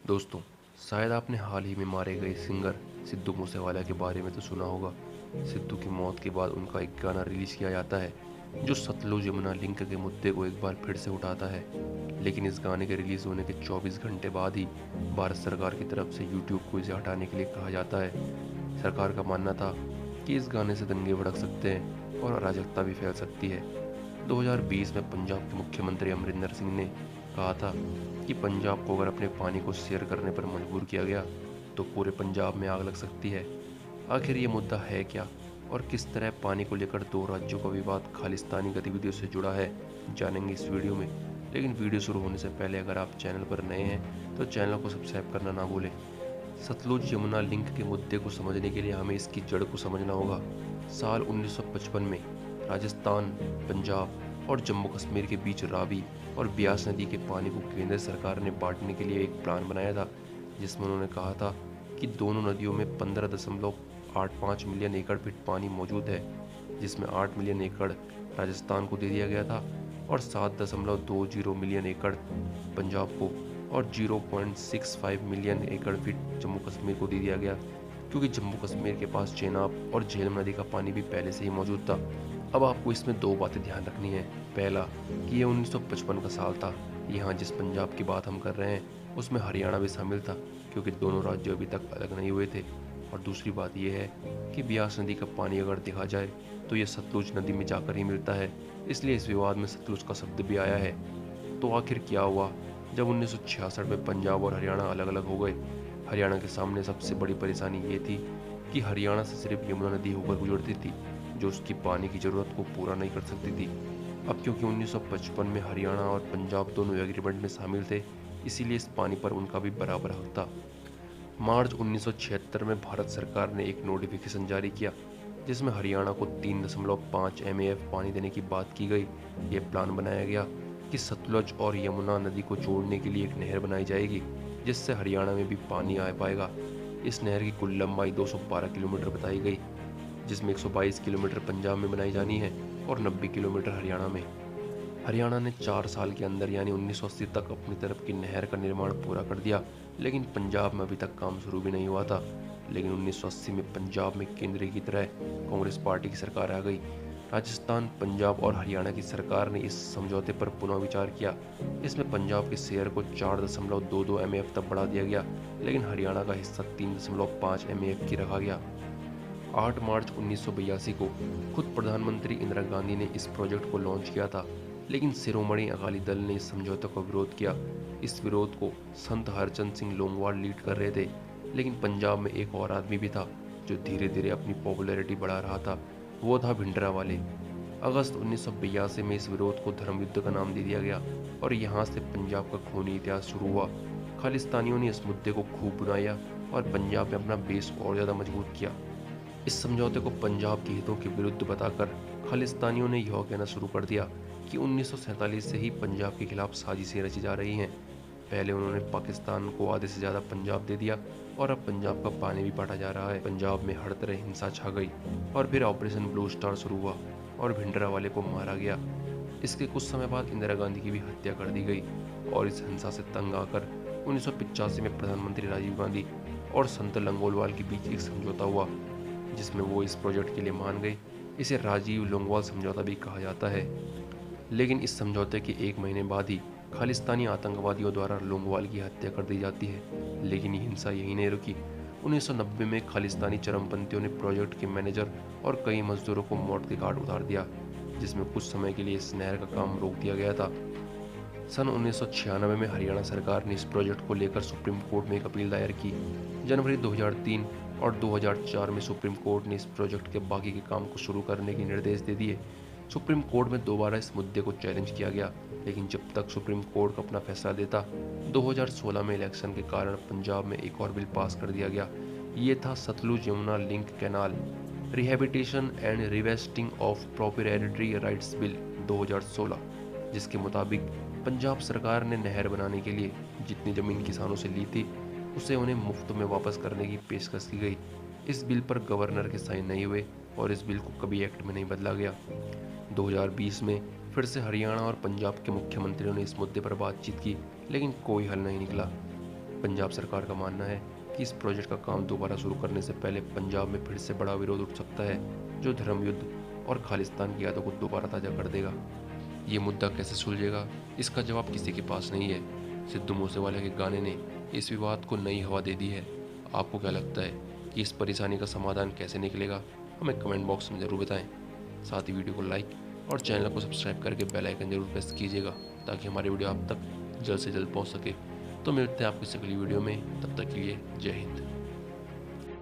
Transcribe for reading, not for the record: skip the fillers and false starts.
दोस्तों, शायद आपने हाल ही में मारे गए सिंगर सिद्धू मूसेवाला के बारे में तो सुना होगा। सिद्धू की मौत के बाद उनका एक गाना रिलीज किया जाता है जो सतलुज यमुना लिंक के मुद्दे को एक बार फिर से उठाता है। लेकिन इस गाने के रिलीज होने के 24 घंटे बाद ही भारत सरकार की तरफ से यूट्यूब को इसे हटाने के लिए कहा जाता है। सरकार का मानना था कि इस गाने से दंगे भड़क सकते हैं और अराजकता भी फैल सकती है। 2020 में पंजाब के मुख्यमंत्री अमरिंदर सिंह ने कहा था कि पंजाब को अगर अपने पानी को शेयर करने पर मजबूर किया गया तो पूरे पंजाब में आग लग सकती है। आखिर ये मुद्दा है क्या और किस तरह पानी को लेकर दो राज्यों का विवाद खालिस्तानी गतिविधियों से जुड़ा है, जानेंगे इस वीडियो में। लेकिन वीडियो शुरू होने से पहले अगर आप चैनल पर नए हैं तो चैनल को सब्सक्राइब करना ना भूलें। सतलुज यमुना लिंक के मुद्दे को समझने के लिए हमें इसकी जड़ को समझना होगा। साल 1955 में राजस्थान, पंजाब और जम्मू कश्मीर के बीच रावी और ब्यास नदी के पानी को केंद्र सरकार ने बांटने के लिए एक प्लान बनाया था, जिसमें उन्होंने कहा था कि दोनों नदियों में 15.85 मिलियन एकड़ फीट पानी मौजूद है, जिसमें 8 मिलियन एकड़ राजस्थान को दे दिया गया था और 7.20 मिलियन एकड़ पंजाब को और 0.65 मिलियन एकड़ फीट जम्मू कश्मीर को दे दिया गया, क्योंकि जम्मू कश्मीर के पास चेनाब और झेलम नदी का पानी भी पहले से ही मौजूद था। अब आपको इसमें दो बातें ध्यान रखनी है। पहला कि ये 1955 का साल था। यहाँ जिस पंजाब की बात हम कर रहे हैं उसमें हरियाणा भी शामिल था, क्योंकि दोनों राज्य अभी तक अलग नहीं हुए थे। और दूसरी बात यह है कि ब्यास नदी का पानी अगर देखा जाए तो ये सतलुज नदी में जाकर ही मिलता है, इसलिए इस विवाद में सतलुज का शब्द भी आया है। तो आखिर क्या हुआ जब 1966 में पंजाब और हरियाणा अलग अलग हो गए? हरियाणा के सामने सबसे बड़ी परेशानी ये थी कि हरियाणा से सिर्फ यमुना नदी होकर गुजरती थी, जो उसकी पानी की ज़रूरत को पूरा नहीं कर सकती थी। अब क्योंकि 1955 में हरियाणा और पंजाब दोनों एग्रीमेंट में शामिल थे, इसीलिए इस पानी पर उनका भी बराबर हक था। मार्च 1976 में भारत सरकार ने एक नोटिफिकेशन जारी किया, जिसमें हरियाणा को 3.5 MAF पानी देने की बात की गई। ये प्लान बनाया गया कि सतलुज और यमुना नदी को जोड़ने के लिए एक नहर बनाई जाएगी, जिससे हरियाणा में भी पानी आ पाएगा। इस नहर की कुल लंबाई 212 किलोमीटर बताई गई, जिसमें 122 किलोमीटर पंजाब में बनाई जानी है और 90 किलोमीटर हरियाणा में। हरियाणा ने 4 साल के अंदर यानी 1980 तक अपनी तरफ की नहर का निर्माण पूरा कर दिया, लेकिन पंजाब में अभी तक काम शुरू भी नहीं हुआ था। लेकिन 1980 में पंजाब में केंद्र की तरह कांग्रेस पार्टी की सरकार आ गई। राजस्थान, पंजाब और हरियाणा की सरकार ने इस समझौते पर पुनः विचार किया। इसमें पंजाब के शेयर को 4.22 MAF तक बढ़ा दिया गया, लेकिन हरियाणा का हिस्सा 3.5 MAF की रखा गया। 8 मार्च 1982 को खुद प्रधानमंत्री इंदिरा गांधी ने इस प्रोजेक्ट को लॉन्च किया था, लेकिन शिरोमणि अकाली दल ने इस समझौते का विरोध किया। इस विरोध को संत हरचंद सिंह लोंगोवाल लीड कर रहे थे, लेकिन पंजाब में एक और आदमी भी था जो धीरे धीरे अपनी पॉपुलैरिटी बढ़ा रहा था। वो था भिंडरावाले। अगस्त 1982 में इस विरोध को धर्म युद्ध का नाम दे दिया गया और यहाँ से पंजाब का खूनी इतिहास शुरू हुआ। खालिस्तानियों ने इस मुद्दे को खूब बुनाया और पंजाब में अपना बेस और ज़्यादा मजबूत किया। इस समझौते को पंजाब के हितों के विरुद्ध बताकर खालिस्तानियों ने यह कहना शुरू कर दिया कि 1947 से ही पंजाब के खिलाफ साजिशें रची जा रही हैं। पहले उन्होंने पाकिस्तान को आधे से ज़्यादा पंजाब दे दिया और अब पंजाब का पानी भी बांटा जा रहा है। पंजाब में हर तरह हिंसा छा गई और फिर ऑपरेशन ब्लू स्टार शुरू हुआ और भिंडरावाले को मारा गया। इसके कुछ समय बाद इंदिरा गांधी की भी हत्या कर दी गई और इस हिंसा से तंग आकर 1985 में प्रधानमंत्री राजीव गांधी और संत लंगोलवाल के बीच एक समझौता हुआ, जिसमें वो इस प्रोजेक्ट के लिए मान गए। इसे राजीव लोंगोवाल समझौता भी कहा जाता है। लेकिन इस समझौते के एक महीने बाद ही खालिस्तानी आतंकवादियों द्वारा लोंगोवाल की हत्या कर दी जाती है। लेकिन ये हिंसा यहीं नहीं रुकी। 1990 में खालिस्तानी चरमपंथियों ने प्रोजेक्ट के मैनेजर और कई मजदूरों को मौत के घाट उतार दिया, जिसमें कुछ समय के लिए इस नहर का काम रोक दिया गया था। सन 1996 में हरियाणा सरकार ने इस प्रोजेक्ट को लेकर सुप्रीम कोर्ट में एक अपील दायर की। जनवरी 2003 और 2004 में सुप्रीम कोर्ट ने इस प्रोजेक्ट के बाकी के काम को शुरू करने के निर्देश दे दिए। सुप्रीम कोर्ट में दोबारा इस मुद्दे को चैलेंज किया गया, लेकिन जब तक सुप्रीम कोर्ट अपना फैसला देता, 2016 में इलेक्शन के कारण पंजाब में एक और बिल पास कर दिया गया। ये था Sutlej Yamuna link canal rehabilitation and revesting of proprietary rights bill 2016, जिसके मुताबिक पंजाब सरकार ने नहर बनाने के लिए जितनी ज़मीन किसानों से ली थी, उसे उन्हें मुफ्त में वापस करने की पेशकश की गई। इस बिल पर गवर्नर के साइन नहीं हुए और इस बिल को कभी एक्ट में नहीं बदला गया। 2020 में फिर से हरियाणा और पंजाब के मुख्यमंत्रियों ने इस मुद्दे पर बातचीत की, लेकिन कोई हल नहीं निकला। पंजाब सरकार का मानना है कि इस प्रोजेक्ट का काम दोबारा शुरू करने से पहले पंजाब में फिर से बड़ा विरोध उठ सकता है, जो धर्म युद्ध और खालिस्तान की यादों को दोबारा ताज़ा कर देगा। ये मुद्दा कैसे सुलझेगा, इसका जवाब किसी के पास नहीं है। सिद्धू मूसेवाले के गाने ने इस विवाद को नई हवा दे दी है। आपको क्या लगता है कि इस परेशानी का समाधान कैसे निकलेगा? हमें कमेंट बॉक्स में ज़रूर बताएं। साथ ही वीडियो को लाइक और चैनल को सब्सक्राइब करके बेल आइकन जरूर प्रेस कीजिएगा, ताकि हमारी वीडियो आप तक जल्द से जल्द पहुंच सके। तो मिलते हैं आपकी अगली वीडियो में, तब तक के लिए जय हिंद।